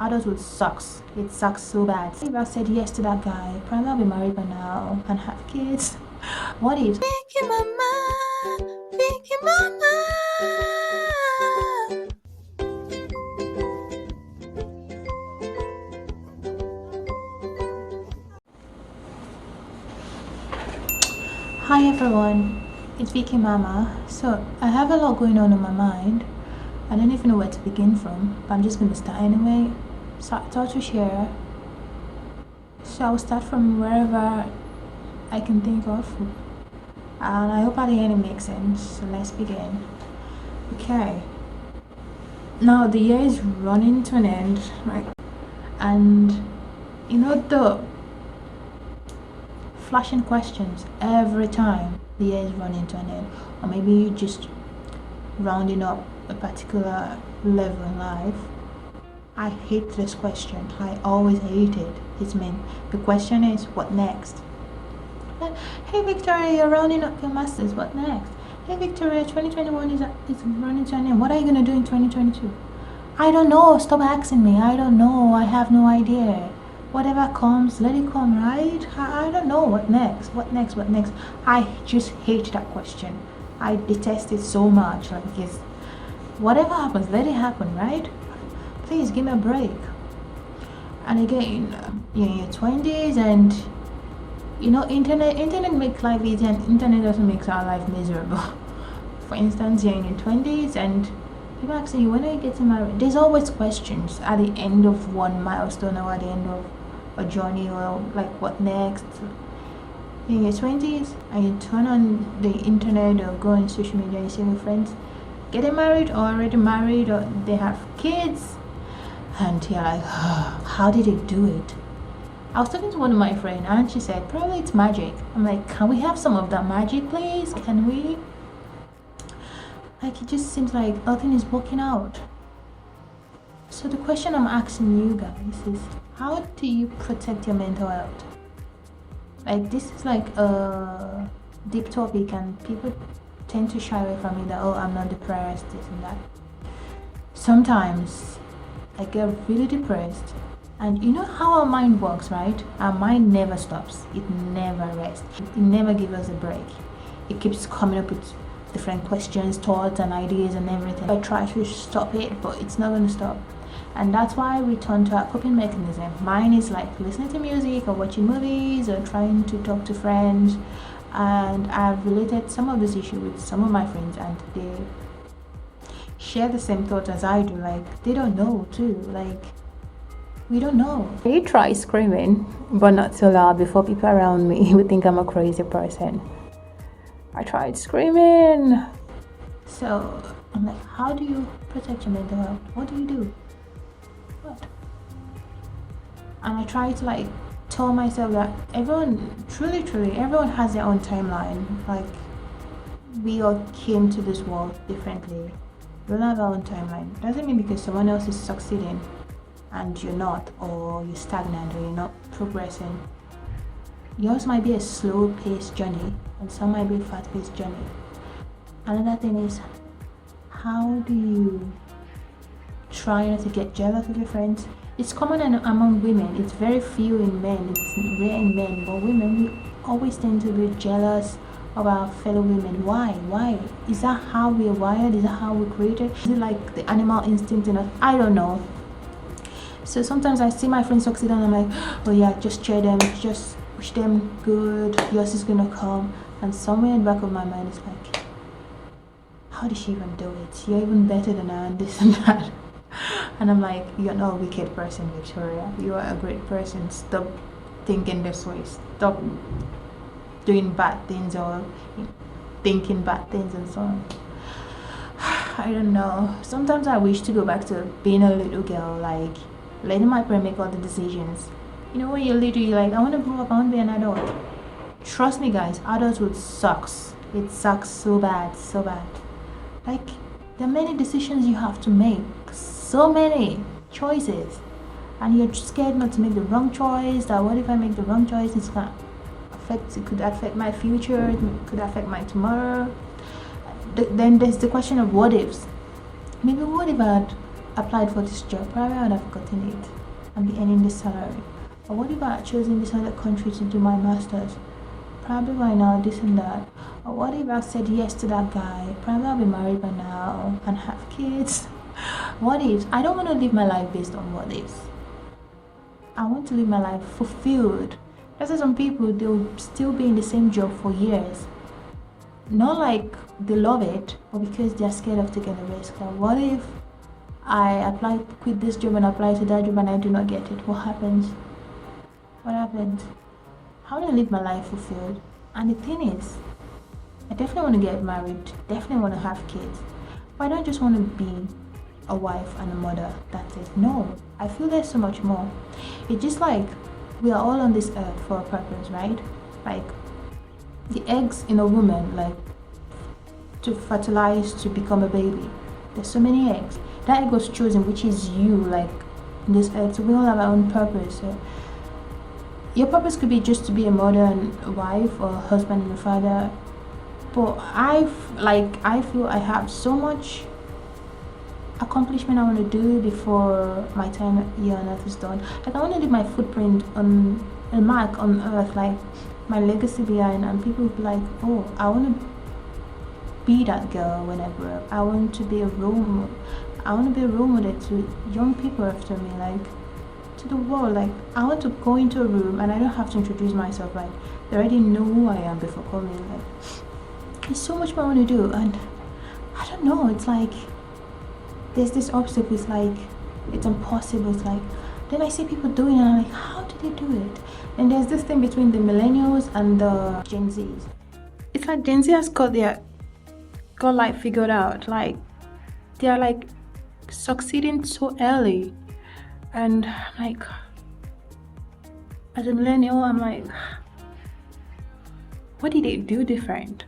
Adulthood sucks. It sucks so bad. If I said yes to that guy, probably I'll be married by now and have kids. What if? Vickkymama, Vickkymama. Hi everyone, it's Vickkymama. So I have a lot going on in my mind. I don't even know where to begin from, but I'm just going to start anyway. So I thought to share. So I'll start from wherever I can think of, and I hope at the end it makes sense. So let's begin. Okay. Now the year is running to an end, right? And you know the flashing questions every time the year is running to an end, or maybe you just rounding up a particular level in life. I hate this question. I always hate it. It's mean the question is, what next? Hey Victoria, you're rounding up your masters, what next? Hey Victoria, 2021 is running to an end. What are you gonna do in 2022? I don't know. Stop asking me. I don't know. I have no idea. Whatever comes, let it come, right? I don't know. What next? What next? What next? I just hate that question. I detest it so much. Like, it's whatever happens, let it happen, right? Please give me a break. And again, you're in your 20s, and you know, internet makes life easy, and internet doesn't make our life miserable. For instance, you're in your 20s and people asking you, when are you getting married? There's always questions at the end of one milestone, or at the end of a journey, or like, what next? You're in your 20s and you turn on the internet or go on social media and you see your friends getting married or already married, or they have kids, and you're like, oh, how did they do it? I was talking to one of my friends and she said, probably it's magic. I'm like, can we have some of that magic, please? Can we? Like, it just seems like nothing is working out. So the question I'm asking you guys is, how do you protect your mental health? Like, this is like a deep topic, and people tend to shy away from it, that, oh, I'm not depressed, this and that. Sometimes I get really depressed, and you know how our mind works, right? Our mind never stops. It never rests. It never gives us a break. It keeps coming up with different questions, thoughts and ideas and everything. I try to stop it, but it's not going to stop. And that's why we turn to our coping mechanism. Mine is like listening to music or watching movies or trying to talk to friends. And I've related some of this issue with some of my friends, and they share the same thoughts as I do. Like, they don't know too. Like, we don't know. I try screaming, but not so loud, before people around me would think I'm a crazy person. I tried screaming. So I'm like, how do you protect your mental health? What do you do? What? And I try to like tell myself that everyone, truly, everyone has their own timeline. Like, we all came to this world differently. We all have our own timeline. Doesn't mean because someone else is succeeding and you're not, or you're stagnant, or you're not progressing. Yours might be a slow-paced journey, and some might be a fast-paced journey. Another thing is, how do you try not to get jealous of your friends? It's common among women. It's very few in men. It's rare in men. But women, we always tend to be jealous of our fellow women. Why? Is that how we're wired? Is that how we're created? Is it like the animal instinct in us? I don't know. So sometimes I see my friends succeed and I'm like, oh yeah, just cheer them, just wish them good, yours is gonna come. And somewhere in the back of my mind is like, how did she even do it? You're even better than her, and this and that. And I'm like, you're not a wicked person, Victoria. You are a great person. Stop thinking this way. Stop doing bad things or thinking bad things and so on. I don't know. Sometimes I wish to go back to being a little girl, like letting my parents make all the decisions. You know, when you're little, you're like, I want to grow up, I want to be an adult. Trust me, guys, adulthood sucks. It sucks so bad, so bad. Like, there are many decisions you have to make, so many choices, and you're scared not to make the wrong choice. That what if I make the wrong choice? It could affect my future, it could affect my tomorrow. Then there's the question of what ifs. Maybe what if I had applied for this job, probably I would have gotten it and be earning this salary. Or what if I had chosen this other country to do my master's? Probably by now, this and that. Or what if I said yes to that guy? Probably I'll be married by now and have kids. What ifs? I don't want to live my life based on what ifs. I want to live my life fulfilled. That's why some people, they'll still be in the same job for years. Not like they love it, but because they're scared of taking a risk. Like, what if I quit this job and apply to that job and I do not get it? What happens? What happens? How do I live my life fulfilled? And the thing is, I definitely want to get married, definitely want to have kids, but I don't just want to be a wife and a mother. That's it. No, I feel there's so much more. It's just like we are all on this earth for a purpose, right? Like the eggs in a woman, like to fertilize to become a baby. There's so many eggs. That egg was chosen, which is you, like in this earth. So we all have our own purpose. So your purpose could be just to be a mother and a wife, or a husband and a father. But I feel I have so much accomplishment I want to do before my time here on earth is done. Like I want to leave my footprint on a mark on earth, like my legacy behind, and people will be like, oh, I want to be that girl when I grow up. I want to be a role model. I want to be a role model to young people after me, like to the world. Like I want to go into a room and I don't have to introduce myself. Like they already know who I am before calling me. Like there's so much more I want to do, and I don't know. It's like there's this obstacle. It's like it's impossible. It's like then I see people doing it and I'm like, how do they do it? And there's this thing between the millennials and the Gen Zs. It's like Gen Z has got life figured out. Like they're like succeeding so early, and like as a millennial, I'm like, what did they do different?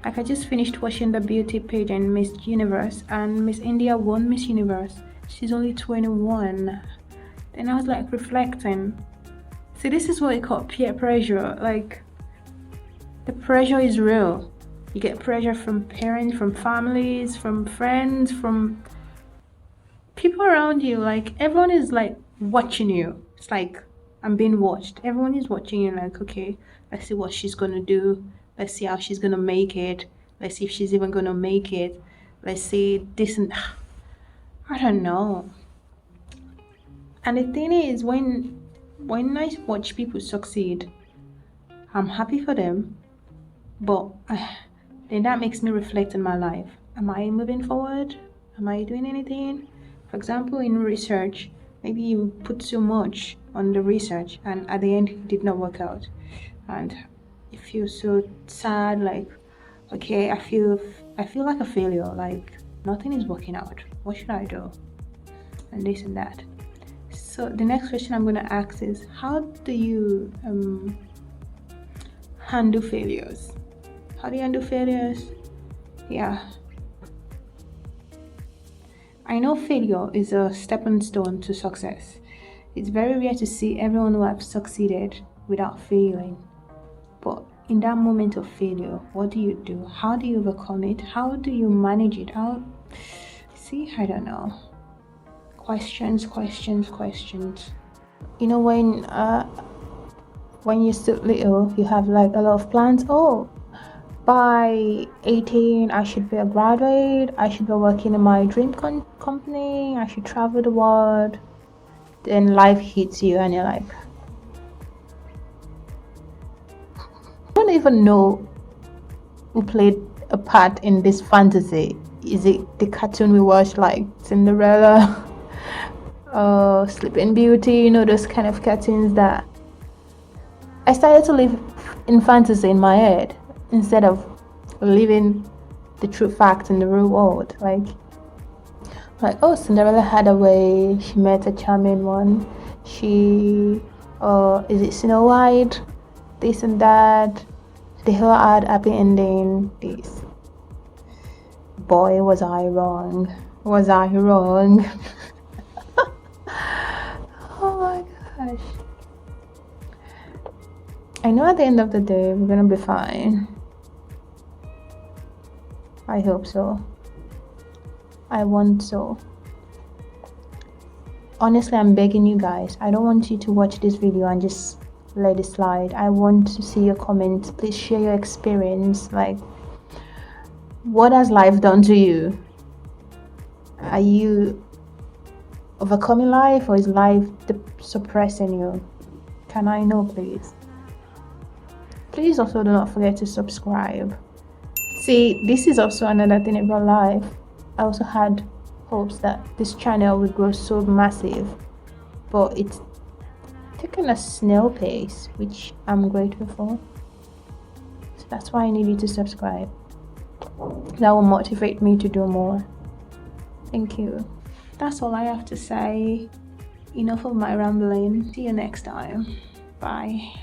Like I just finished watching the beauty page and Miss Universe, and Miss India won Miss Universe. She's only 21. Then I was like reflecting. See, this is what we call peer pressure. Like the pressure is real. You get pressure from parents, from families, from friends, from people around you. Like everyone is like watching you. It's like I'm being watched. Everyone is watching you. Like, okay, let's see what she's gonna do. Let's see how she's gonna make it. Let's see if she's even gonna make it. Let's see this and I don't know. And the thing is, when I watch people succeed, I'm happy for them, but then that makes me reflect in my life. Am I moving forward? Am I doing anything? For example, in research, maybe you put so much on the research and at the end it did not work out, and you feel so sad. Like, okay, I feel like a failure. Like nothing is working out. What should I do? And this and that. So the next question I'm going to ask is, how do you handle failures? How do you handle failures? Yeah. I know failure is a stepping stone to success. It's very rare to see everyone who have succeeded without failing. But in that moment of failure, what do you do? How do you overcome it? How do you manage it? I don't know. Questions. You know, when you're still little, you have like a lot of plans. Oh, by 18, I should be a graduate. I should be working in my dream company. I should travel the world. Then life hits you and you're like, I don't even know who played a part in this fantasy. Is it the cartoon we watched, like Cinderella, Sleeping Beauty, you know, those kind of cartoons that I started to live in fantasy in my head instead of living the true facts in the real world. Like, oh, Cinderella had a way, she met a charming one, she, is it Snow White, this and that, the whole had happy ending, this. Boy, was I wrong. Oh my gosh. I know at the end of the day we're gonna be fine. I hope so. I want so. honestly, I'm begging you guys, I don't want you to watch this video and just let it slide. I want to see your comments. Please share your experience. Like, what has life done to you? Are you overcoming life, or is life suppressing you? Can I know, please? Please also do not forget to subscribe. See, this is also another thing about life. I also had hopes that this channel would grow so massive, but it's taken a snail pace, which I'm grateful for. So that's why I need you to subscribe. That will motivate me to do more. Thank you. That's all I have to say. Enough of my rambling. See you next time. Bye.